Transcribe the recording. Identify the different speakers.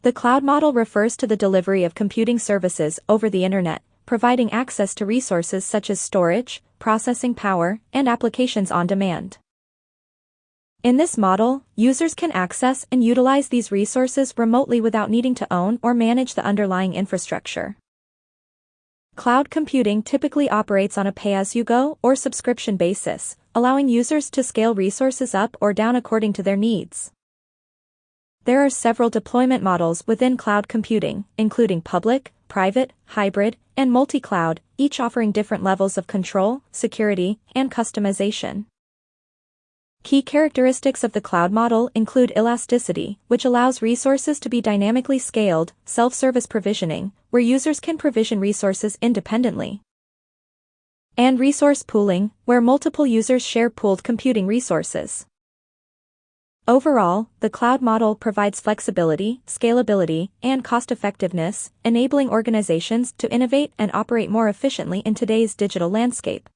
Speaker 1: The cloud model refers to the delivery of computing services over the internet, providing access to resources such as storage, processing power, and applications on demand. In this model, users can access and utilize these resources remotely without needing to own or manage the underlying infrastructure. Cloud computing typically operates on a pay-as-you-go or subscription basis, allowing users to scale resources up or down according to their needs. There are several deployment models within cloud computing, including public, private, hybrid, and multi-cloud, each offering different levels of control, security, and customization. Key characteristics of the cloud model include elasticity, which allows resources to be dynamically scaled, self-service provisioning, where users can provision resources independently, and resource pooling, where multiple users share pooled computing resources. Overall, the cloud model provides flexibility, scalability, and cost-effectiveness, enabling organizations to innovate and operate more efficiently in today's digital landscape.